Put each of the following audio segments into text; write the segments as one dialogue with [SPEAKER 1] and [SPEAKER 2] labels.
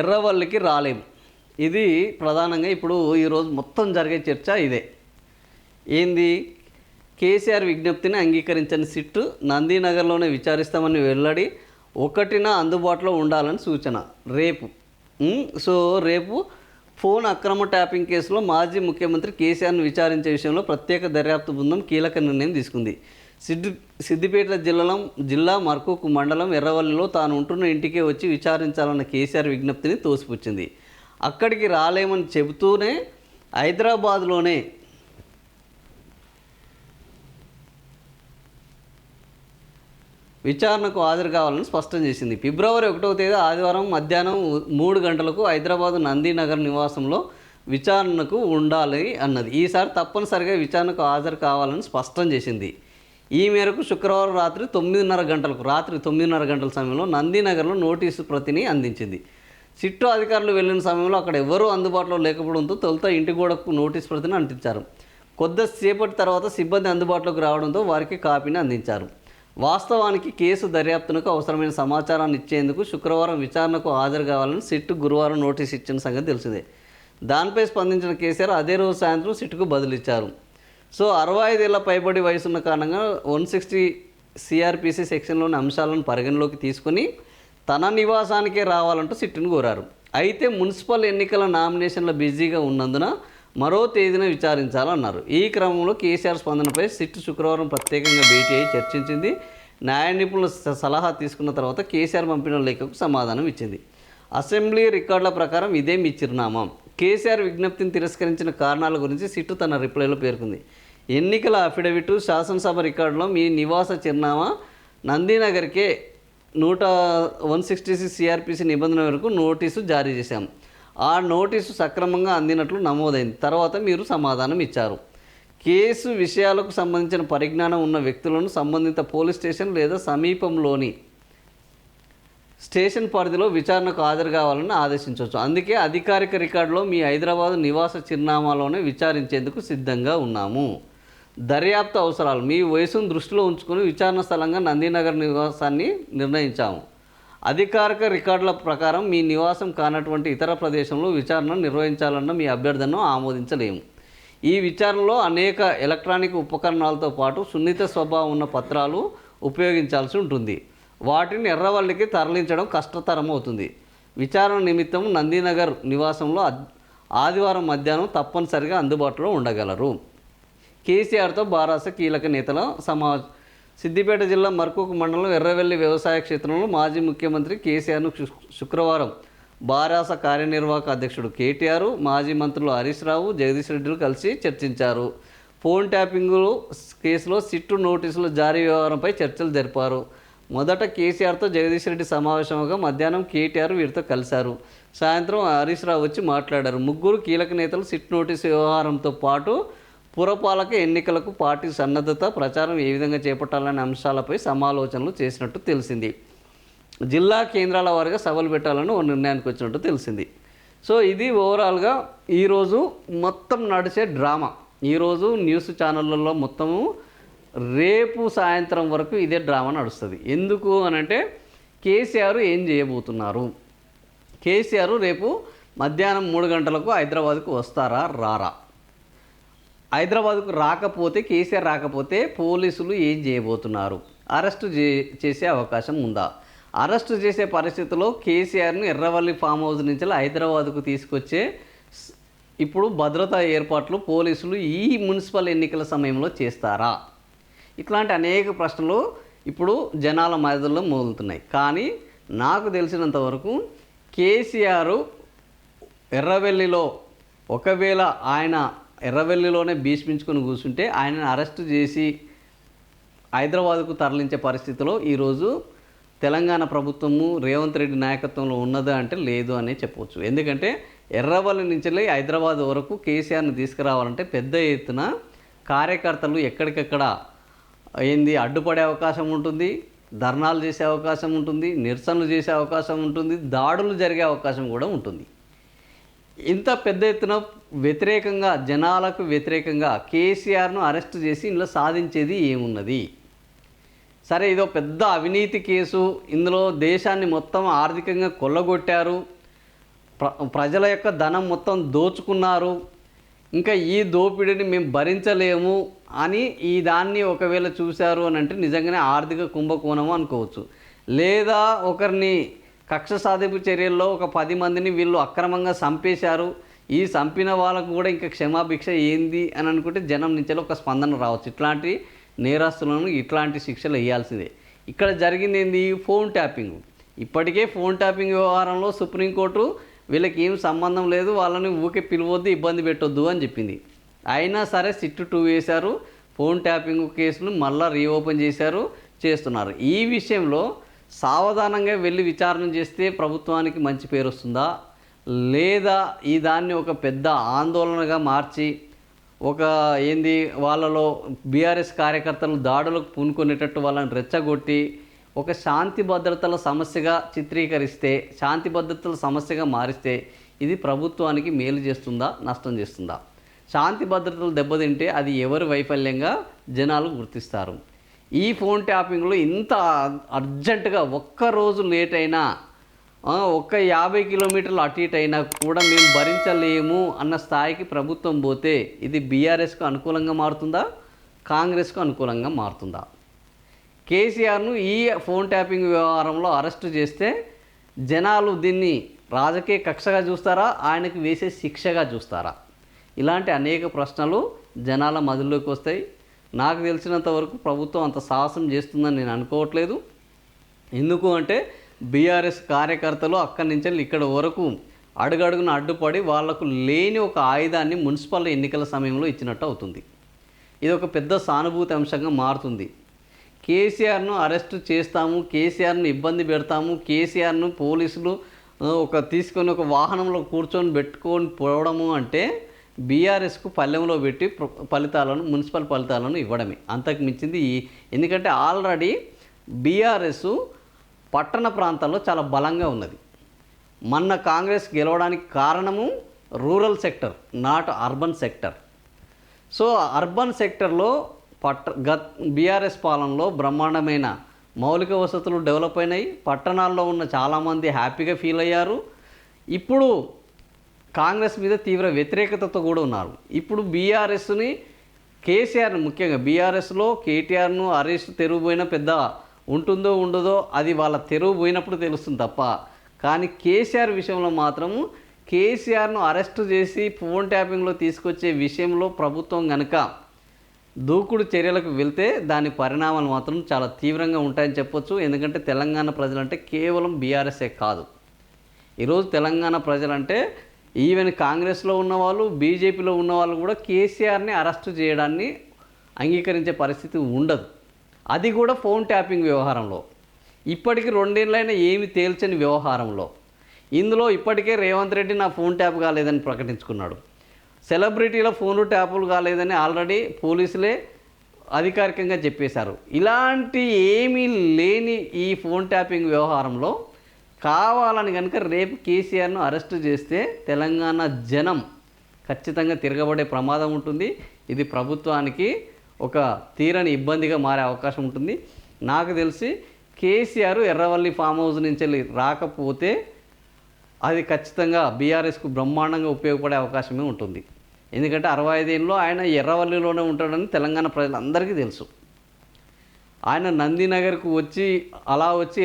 [SPEAKER 1] ఎర్రవల్లికి రాలేం. ఇది ప్రధానంగా ఇప్పుడు ఈరోజు మొత్తం జరిగే చర్చ ఇదే. ఏంది, కేసీఆర్ విజ్ఞప్తిని అంగీకరించని సిట్టు నందీనగర్లోనే విచారిస్తామని వెల్లడి, ఒకటిన అందుబాటులో ఉండాలని సూచన. రేపు రేపు ఫోన్ అక్రమ ట్యాపింగ్ కేసులో మాజీ ముఖ్యమంత్రి కేసీఆర్ను విచారించే విషయంలో ప్రత్యేక దర్యాప్తు బృందం కీలక నిర్ణయం తీసుకుంది. సిద్దిపేట జిల్లా మర్కూక్ మండలం ఎర్రవల్లిలో తాను ఉంటున్న ఇంటికే వచ్చి విచారించాలన్న కేసీఆర్ విజ్ఞప్తిని తోసిపుచ్చింది. అక్కడికి రాలేమని చెబుతూనే హైదరాబాద్లోనే విచారణకు హాజరు కావాలని స్పష్టం చేసింది. ఫిబ్రవరి 1వ తేదీ ఆదివారం మధ్యాహ్నం 3 గంటలకు హైదరాబాద్ నందీనగర్ నివాసంలో విచారణకు ఉండాలి అన్నది. ఈసారి తప్పనిసరిగా విచారణకు హాజరు కావాలని స్పష్టం చేసింది. ఈ మేరకు శుక్రవారం రాత్రి 9:30 గంటల సమయంలో నందీనగర్లో నోటీసు ప్రతిని అందించింది. సిట్టు అధికారులు వెళ్లిన సమయంలో అక్కడ ఎవరూ అందుబాటులో లేకపోవడంతో తొలుత ఇంటి గోడకు నోటీసు ప్రతిని అంటించారు. కొద్దిసేపటి తర్వాత సిబ్బంది అందుబాటులోకి రావడంతో వారికి కాపీని అందించారు. వాస్తవానికి కేసు దర్యాప్తునకు అవసరమైన సమాచారాన్ని ఇచ్చేందుకు శుక్రవారం విచారణకు హాజరు కావాలని సిట్టు గురువారం నోటీసు ఇచ్చిన సంగతి తెలిసిందే. దానిపై స్పందించిన కేసీఆర్ అదే రోజు సాయంత్రం సిట్టుకు బదిలిచ్చారు. 65 ఏళ్ల పైబడి వయసున్న కారణంగా 160 సిఆర్పిసి సెక్షన్లోని అంశాలను పరిగణలోకి తీసుకుని తన నివాసానికే రావాలంటూ సిట్టును కోరారు. అయితే మున్సిపల్ ఎన్నికల నామినేషన్ల బిజీగా ఉన్నందున మరో తేదీన విచారించాలన్నారు. ఈ క్రమంలో కేసీఆర్ స్పందనపై సిట్టు శుక్రవారం ప్రత్యేకంగా భేటీ అయి చర్చించింది. న్యాయ నిపుణుల సలహా తీసుకున్న తర్వాత కేసీఆర్ పంపిన లేఖకు సమాధానం ఇచ్చింది. అసెంబ్లీ రికార్డుల ప్రకారం ఇదే మీ చిరునామా. కేసీఆర్ విజ్ఞప్తిని తిరస్కరించిన కారణాల గురించి సిట్టు తన రిప్లైలో పేర్కొంది. ఎన్నికల అఫిడవిట్, శాసనసభ రికార్డులో మీ నివాస చిరునామా నందీనగర్కే 166 సిఆర్పిసి నిబంధన వరకు నోటీసు జారీ చేశాం. ఆ నోటీసు సక్రమంగా అందినట్లు నమోదైంది. తర్వాత మీరు సమాధానం ఇచ్చారు. కేసు విషయాలకు సంబంధించిన పరిజ్ఞానం ఉన్న వ్యక్తులను సంబంధిత పోలీస్ స్టేషన్ లేదా సమీపంలోని స్టేషన్ పరిధిలో విచారణకు హాజరు కావాలని ఆదేశించవచ్చు. అందుకే అధికారిక రికార్డులో మీ హైదరాబాద్ నివాస చిరునామాలోనే విచారించేందుకు సిద్ధంగా ఉన్నాము. దర్యాప్తు అవసరాలు, మీ వయసును దృష్టిలో ఉంచుకొని విచారణ స్థలంగా నందీనగర్ నివాసాన్ని నిర్ణయించాము. అధికారిక రికార్డుల ప్రకారం మీ నివాసం కానటువంటి ఇతర ప్రదేశంలో విచారణ నిర్వహించాలన్న మీ అభ్యర్థనను ఆమోదించలేము. ఈ విచారణలో అనేక ఎలక్ట్రానిక్ ఉపకరణాలతో పాటు సున్నిత స్వభావం ఉన్న పత్రాలు ఉపయోగించాల్సి ఉంటుంది. వాటిని ఎర్రవల్లికి తరలించడం కష్టతరం అవుతుంది. విచారణ నిమిత్తం నందీనగర్ నివాసంలో ఆదివారం మధ్యాహ్నం తప్పనిసరిగా అందుబాటులో ఉండగలరు. కేసీఆర్తో బారాస కీలక నేతల సమావేశం. సిద్దిపేట జిల్లా మర్కూక్ మండలం ఎర్రవెల్లి వ్యవసాయ క్షేత్రంలో మాజీ ముఖ్యమంత్రి కేసీఆర్ను శుక్రవారం బారాస కార్యనిర్వాహక అధ్యక్షుడు కేటీఆర్, మాజీ మంత్రులు హరీష్ రావు, జగదీష్ రెడ్డిలు కలిసి చర్చించారు. ఫోన్ ట్యాపింగ్ కేసులో సిట్టు నోటీసుల జారీ వ్యవహారంపై చర్చలు జరిపారు. మొదట కేసీఆర్తో జగదీష్ రెడ్డి సమావేశంగా మధ్యాహ్నం కేటీఆర్ వీరితో కలిశారు. సాయంత్రం హరీష్ రావు వచ్చి మాట్లాడారు. ముగ్గురు కీలక నేతలు సిట్ నోటీసు వ్యవహారంతో పాటు పురపాలక ఎన్నికలకు పార్టీ సన్నద్ధత, ప్రచారం ఏ విధంగా చేపట్టాలనే అంశాలపై సమాలోచనలు చేసినట్టు తెలిసింది. జిల్లా కేంద్రాల వారిగా సభలు పెట్టాలని ఓ నిర్ణయానికి వచ్చినట్టు తెలిసింది. ఇది ఓవరాల్గా ఈరోజు మొత్తం నడిచే డ్రామా. ఈరోజు న్యూస్ ఛానళ్ళల్లో మొత్తము రేపు సాయంత్రం వరకు ఇదే డ్రామా నడుస్తుంది. ఎందుకు అనంటే కేసీఆర్ ఏం చేయబోతున్నారు, కేసీఆర్ రేపు మధ్యాహ్నం 3 గంటలకు హైదరాబాద్కు వస్తారా రారా, హైదరాబాద్కు రాకపోతే కేసీఆర్ రాకపోతే పోలీసులు ఏం చేయబోతున్నారు, అరెస్టు చేసే అవకాశం ఉందా, అరెస్టు చేసే పరిస్థితుల్లో కేసీఆర్ను ఎర్రవల్లి ఫామ్ హౌస్ నుంచి హైదరాబాద్కు తీసుకొచ్చే ఇప్పుడు భద్రతా ఏర్పాట్లు పోలీసులు ఈ మున్సిపల్ ఎన్నికల సమయంలో చేస్తారా, ఇట్లాంటి అనేక ప్రశ్నలు ఇప్పుడు జనాల మెదడులో మోగుతున్నాయి. కానీ నాకు తెలిసినంతవరకు కేసీఆర్ ఎర్రవెల్లిలో ఒకవేళ ఆయన ఎర్రవెల్లిలోనే భీష్మించుకొని కూర్చుంటే ఆయనను అరెస్టు చేసి హైదరాబాద్కు తరలించే పరిస్థితిలో ఈరోజు తెలంగాణ ప్రభుత్వము రేవంత్ రెడ్డి నాయకత్వంలో ఉన్నదా అంటే లేదు అనే చెప్పవచ్చు. ఎందుకంటే ఎర్రవల్లి నుంచి హైదరాబాద్ వరకు కేసీఆర్ని తీసుకురావాలంటే పెద్ద ఎత్తున కార్యకర్తలు ఎక్కడికెక్కడ అడ్డుపడే అవకాశం ఉంటుంది, ధర్నాలు చేసే అవకాశం ఉంటుంది, నిరసనలు చేసే అవకాశం ఉంటుంది, దాడులు జరిగే అవకాశం కూడా ఉంటుంది. ఇంత పెద్ద ఎత్తున వ్యతిరేకంగా, జనాలకు వ్యతిరేకంగా కేసీఆర్ను అరెస్ట్ చేసి ఇందులో సాధించేది ఏమున్నది? సరే, ఇదో పెద్ద అవినీతి కేసు, ఇందులో దేశాన్ని మొత్తం ఆర్థికంగా కొల్లగొట్టారు, ప్రజల యొక్క ధనం మొత్తం దోచుకున్నారు, ఇంకా ఈ దోపిడీని మేము భరించలేము అని ఈ దాన్ని ఒకవేళ చూశారు అని అంటే నిజంగానే ఆర్థిక కుంభకోణము అనుకోవచ్చు. లేదా ఒకరిని కక్ష సాధింపు చర్యల్లో ఒక 10 మందిని వీళ్ళు అక్రమంగా చంపేశారు, ఈ చంపిన వాళ్ళకు కూడా ఇంకా క్షమాభిక్ష ఏంది అని అనుకుంటే జనం నుంచి ఒక స్పందన రావచ్చు. ఇట్లాంటి నేరస్తులను ఇట్లాంటి శిక్షలు వేయాల్సిందే. ఇక్కడ జరిగింది ఏంది? Phone tapping. ఇప్పటికే ఫోన్ ట్యాపింగ్ వ్యవహారంలో సుప్రీంకోర్టు వీళ్ళకి ఏం సంబంధం లేదు, వాళ్ళని ఊకే పిలవద్దు, ఇబ్బంది పెట్టొద్దు అని చెప్పింది. అయినా సరే సిట్ 2 వేశారు, ఫోన్ ట్యాపింగ్ కేసును మళ్ళీ రీఓపెన్ చేస్తున్నారు. ఈ విషయంలో సావధానంగా వెళ్ళి విచారణ చేస్తే ప్రభుత్వానికి మంచి పేరు వస్తుందా, లేదా ఈ దాన్ని ఒక పెద్ద ఆందోళనగా మార్చి ఒక వాళ్ళలో బీఆర్ఎస్ కార్యకర్తలు దాడులకు పూనుకునేటట్టు వాళ్ళని రెచ్చగొట్టి ఒక శాంతి భద్రతల సమస్యగా చిత్రీకరిస్తే, శాంతి భద్రతల సమస్యగా మారిస్తే ఇది ప్రభుత్వానికి మేలు చేస్తుందా, నష్టం చేస్తుందా? శాంతి భద్రతలు దెబ్బతింటే అది ఎవరి వైఫల్యంగా జనాలు గుర్తిస్తారు. ఈ ఫోన్ ట్యాపింగ్లో ఇంత అర్జెంటుగా ఒక్కరోజు లేట్ అయినా, ఒక్క 50 కిలోమీటర్లు అటు ఇటు అయినా కూడా మేము భరించలేము అన్న స్థాయికి ప్రభుత్వం పోతే ఇది బీఆర్ఎస్కు అనుకూలంగా మారుతుందా, కాంగ్రెస్కు అనుకూలంగా మారుతుందా? కేసీఆర్ను ఈ ఫోన్ ట్యాపింగ్ వ్యవహారంలో అరెస్టు చేస్తే జనాలు దీన్ని రాజకీయ కక్షగా చూస్తారా, ఆయనకు వేసే శిక్షగా చూస్తారా? ఇలాంటి అనేక ప్రశ్నలు జనాల మదిలోకి వస్తాయి. నాకు తెలిసినంత వరకు ప్రభుత్వం అంత సాహసం చేస్తుందని నేను అనుకోవట్లేదు. ఎందుకు అంటే బీఆర్ఎస్ కార్యకర్తలు అక్కడి నుంచి ఇక్కడ వరకు అడుగడుగున అడ్డుపడి వాళ్లకు లేని ఒక ఆయుధాన్ని మున్సిపల్ ఎన్నికల సమయంలో ఇచ్చినట్టు అవుతుంది. ఇది ఒక పెద్ద సానుభూతి అంశంగా మారుతుంది. కేసీఆర్ను అరెస్టు చేస్తాము, కేసీఆర్ను ఇబ్బంది పెడతాము, కేసీఆర్ను పోలీసులు తీసుకొని ఒక వాహనంలో పెట్టుకొని పోవడము అంటే బీఆర్ఎస్కు పల్లెంలో పెట్టి మున్సిపల్ ఫలితాలను ఇవ్వడమే. అంతకు మించింది ఎందుకంటే ఆల్రెడీ బీఆర్ఎస్ పట్టణ ప్రాంతాల్లో చాలా బలంగా ఉన్నది. మొన్న కాంగ్రెస్ గెలవడానికి కారణము rural sector, not urban sector. So urban సెక్టర్లో బీఆర్ఎస్ పాలనలో బ్రహ్మాండమైన మౌలిక వసతులు డెవలప్ అయినాయి. పట్టణాల్లో ఉన్న చాలామంది హ్యాపీగా ఫీల్ అయ్యారు. ఇప్పుడు కాంగ్రెస్ మీద తీవ్ర వ్యతిరేకతతో కూడా ఉన్నారు. ఇప్పుడు బీఆర్ఎస్ని కేసీఆర్ని, ముఖ్యంగా బీఆర్ఎస్లో కేటీఆర్ను అరెస్ట్ తెరువు పోయిన పెద్ద ఉంటుందో ఉండదో అది వాళ్ళ తెరువు పోయినప్పుడు తెలుస్తుంది తప్ప, కానీ కేసీఆర్ విషయంలో మాత్రము కేసీఆర్ను అరెస్టు చేసి ఫోన్ ట్యాపింగ్లో తీసుకొచ్చే విషయంలో ప్రభుత్వం కనుక దూకుడు చర్యలకు వెళ్తే దాని పరిణామాలు మాత్రం చాలా తీవ్రంగా ఉంటాయని చెప్పొచ్చు. ఎందుకంటే తెలంగాణ ప్రజలంటే కేవలం బీఆర్ఎస్ఏ కాదు. ఈరోజు తెలంగాణ ప్రజలంటే ఈవెన్ కాంగ్రెస్లో ఉన్నవాళ్ళు, బీజేపీలో ఉన్నవాళ్ళు కూడా కేసీఆర్ని అరెస్టు చేయడాన్ని అంగీకరించే పరిస్థితి ఉండదు. అది కూడా ఫోన్ ట్యాపింగ్ వ్యవహారంలో ఇప్పటికీ 2 ఏళ్ళైనా ఏమి తేల్చని వ్యవహారంలో. ఇందులో ఇప్పటికే రేవంత్ రెడ్డి నా ఫోన్ ట్యాప్ కాలేదని ప్రకటించుకున్నాడు. సెలబ్రిటీల ఫోను ట్యాపులు కాలేదని ఆల్రెడీ పోలీసులే అధికారికంగా చెప్పేశారు. ఇలాంటి ఏమీ లేని ఈ ఫోన్ ట్యాపింగ్ వ్యవహారంలో కావాలని కనుక రేపు కేసీఆర్ను అరెస్టు చేస్తే తెలంగాణ జనం ఖచ్చితంగా తిరగబడే ప్రమాదం ఉంటుంది. ఇది ప్రభుత్వానికి ఒక తీరని ఇబ్బందిగా మారే అవకాశం ఉంటుంది. నాకు తెలిసి కేసీఆర్ ఎర్రవల్లి ఫామ్ హౌస్ నుంచి రాకపోతే అది ఖచ్చితంగా బీఆర్ఎస్కు బ్రహ్మాండంగా ఉపయోగపడే అవకాశమే ఉంటుంది. ఎందుకంటే 65 ఏళ్ళలో ఆయన ఎర్రవల్లిలోనే ఉంటాడని తెలంగాణ ప్రజలందరికీ తెలుసు. ఆయన నందినగర్కు వచ్చి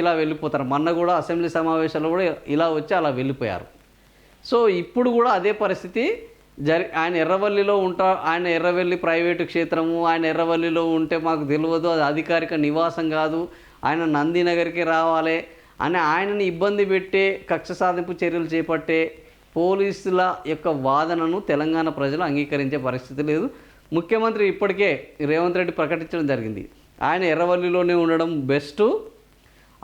[SPEAKER 1] ఇలా వెళ్ళిపోతారు. మొన్న కూడా అసెంబ్లీ సమావేశాల్లో కూడా ఇలా వచ్చి అలా వెళ్ళిపోయారు. సో ఇప్పుడు కూడా అదే పరిస్థితి ఆయన ఎర్రవల్లిలో ఆయన ఎర్రవల్లి ప్రైవేటు క్షేత్రము, ఆయన ఎర్రవల్లిలో ఉంటే మాకు తెలియదు, అది అధికారిక నివాసం కాదు, ఆయన నందినగర్కి రావాలి అని ఆయనని ఇబ్బంది పెట్టే కక్ష సాధింపు చర్యలు చేపట్టే పోలీసుల యొక్క వాదనను తెలంగాణ ప్రజలు అంగీకరించే పరిస్థితి లేదు. ముఖ్యమంత్రి ఇప్పటికే రేవంత్ రెడ్డి ప్రకటించడం జరిగింది, ఆయన ఎర్రవల్లిలోనే ఉండడం బెస్ట్,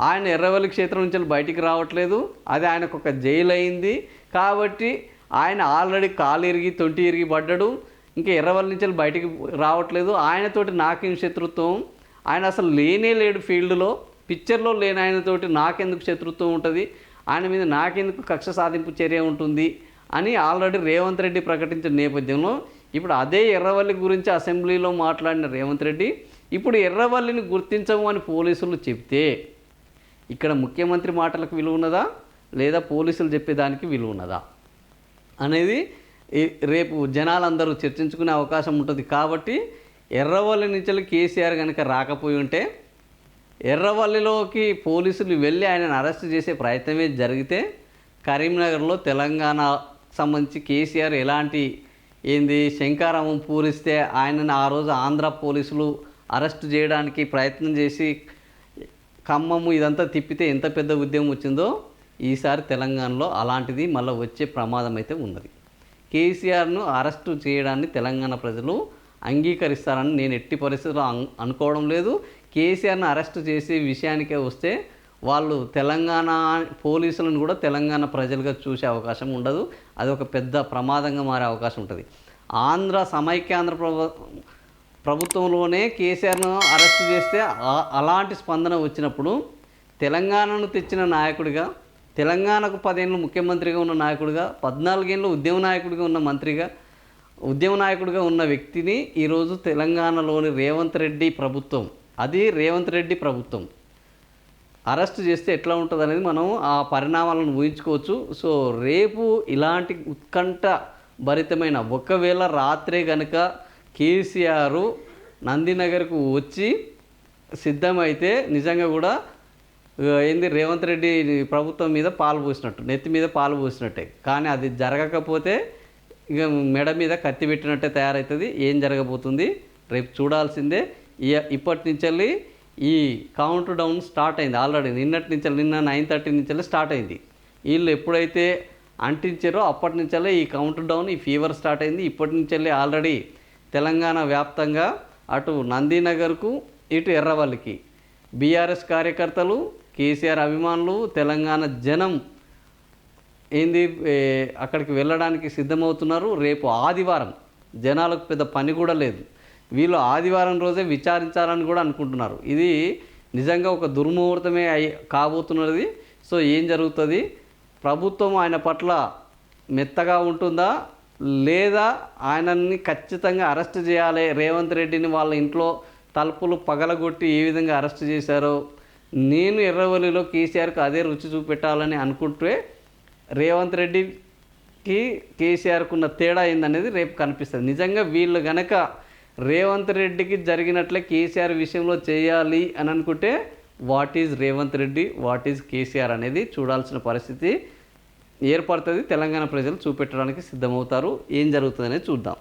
[SPEAKER 1] ఆయన ఎర్రవల్లి క్షేత్రం నుంచి బయటికి రావట్లేదు, అది ఆయనకు ఒక జైలు అయింది కాబట్టి ఆయన ఆల్రెడీ కాలు ఇరిగి తొంటి ఇరిగి పడ్డాడు, ఇంకా ఎర్రవల్లి నుంచి బయటికి రావట్లేదు, ఆయనతోటి నాకేం శత్రుత్వం, ఆయన అసలు లేడు ఫీల్డ్లో, పిక్చర్లో లేని ఆయనతోటి నాకెందుకు శత్రుత్వం ఉంటుంది, ఆయన మీద నాకెందుకు కక్ష సాధింపు చర్య ఉంటుంది అని ఆల్రెడీ రేవంత్ రెడ్డి ప్రకటించిన నేపథ్యంలో ఇప్పుడు అదే ఎర్రవల్లి గురించి అసెంబ్లీలో మాట్లాడిన రేవంత్ రెడ్డి ఇప్పుడు ఎర్రవల్లిని గుర్తించము అని పోలీసులు చెప్తే ఇక్కడ ముఖ్యమంత్రి మాటలకు విలువ ఉన్నదా, లేదా పోలీసులు చెప్పేదానికి విలువ ఉన్నదా అనేది రేపు జనాలందరూ చర్చించుకునే అవకాశం ఉంటుంది. కాబట్టి ఎర్రవల్లి నుంచి కేసీఆర్ కనుక రాకపోయి ఉంటే, ఎర్రవల్లిలోకి పోలీసులు వెళ్ళి ఆయనను అరెస్ట్ చేసే ప్రయత్నమే జరిగితే, కరీంనగర్లో తెలంగాణ సంబంధించి కేసీఆర్ ఎలాంటి శంకారామం పూరిస్తే ఆయనను ఆ రోజు ఆంధ్ర పోలీసులు అరెస్ట్ చేయడానికి ప్రయత్నం చేసి ఖమ్మము ఇదంతా తిప్పితే ఎంత పెద్ద ఉద్యమం వచ్చిందో, ఈసారి తెలంగాణలో అలాంటిది మళ్ళీ వచ్చే ప్రమాదం అయితే ఉన్నది. కేసీఆర్ను అరెస్టు చేయడాన్ని తెలంగాణ ప్రజలు అంగీకరిస్తారని నేను ఎట్టి పరిస్థితుల్లో అనుకోవడం లేదు. కేసీఆర్ను అరెస్టు చేసే విషయానికే వస్తే వాళ్ళు తెలంగాణ పోలీసులను కూడా తెలంగాణ ప్రజలుగా చూసే అవకాశం ఉండదు. అది ఒక పెద్ద ప్రమాదంగా మారే అవకాశం ఉంటుంది. సమైక్యాంధ్ర ప్రభుత్వంలోనే కేసీఆర్ను అరెస్ట్ చేస్తే అలాంటి స్పందన వచ్చినప్పుడు, తెలంగాణను తెచ్చిన నాయకుడిగా, తెలంగాణకు 10 ఏళ్ళు ముఖ్యమంత్రిగా ఉన్న నాయకుడిగా, 14 ఏళ్ళు ఉద్యమ నాయకుడిగా ఉన్న వ్యక్తిని ఈరోజు తెలంగాణలోని రేవంత్ రెడ్డి ప్రభుత్వం అరెస్ట్ చేస్తే ఎట్లా ఉంటుంది అనేది మనం ఆ పరిణామాలను ఊహించుకోవచ్చు. సో రేపు ఇలాంటి ఉత్కంఠ భరితమైన, ఒకవేళ రాత్రే కనుక కేసీఆర్ నందినగర్కు వచ్చి సిద్ధమైతే నిజంగా కూడా రేవంత్ రెడ్డి ప్రభుత్వం మీద నెత్తి మీద పాలు పోసినట్టే. కానీ అది జరగకపోతే ఇక మెడ మీద కత్తి పెట్టినట్టే తయారవుతుంది. ఏం జరగబోతుంది రేపు చూడాల్సిందే. ఇప్పటి నుంచి ఈ కౌంట్ డౌన్ స్టార్ట్ అయింది. ఆల్రెడీ నిన్న 9:30 నుంచి స్టార్ట్ అయింది. వీళ్ళు ఎప్పుడైతే అంటించారో అప్పటి నుంచే ఈ కౌంట్ డౌన్, ఈ ఫీవర్ స్టార్ట్ అయింది. ఇప్పటి నుంచే ఆల్రెడీ తెలంగాణ వ్యాప్తంగా అటు నందినగర్కు ఇటు ఎర్రవల్లికి బీఆర్ఎస్ కార్యకర్తలు, కేసీఆర్ అభిమానులు, తెలంగాణ జనం అక్కడికి వెళ్ళడానికి సిద్ధమవుతున్నారు. రేపు ఆదివారం, జనాలకు పెద్ద పని కూడా లేదు. వీళ్ళు ఆదివారం రోజే విచారించాలని కూడా అనుకుంటున్నారు. ఇది నిజంగా ఒక దుర్ముహూర్తమే కాబోతున్నది. సో ఏం జరుగుతుంది, ప్రభుత్వం ఆయన పట్ల మెత్తగా ఉంటుందా, లేదా ఆయనని ఖచ్చితంగా అరెస్ట్ చేయాలి, రేవంత్ రెడ్డిని వాళ్ళ ఇంట్లో తలుపులు పగలగొట్టి ఏ విధంగా అరెస్ట్ చేశారో, నేను ఎర్రవల్లిలో కేసీఆర్కి అదే రుచి చూపెట్టాలని అనుకుంటే రేవంత్ రెడ్డికి కేసీఆర్కు ఉన్న తేడా ఏందనేది రేపు కనిపిస్తుంది. నిజంగా వీళ్ళు గనక రేవంత్ రెడ్డికి జరిగినట్లే కేసీఆర్ విషయంలో చేయాలి అని అనుకుంటే, what is Revanth Reddy, what is KCR అనేది చూడాల్సిన పరిస్థితి ఏర్పడుతుంది. తెలంగాణ ప్రజలు చూపెట్టడానికి సిద్ధమవుతారు. ఏం జరుగుతుందనేది చూద్దాం.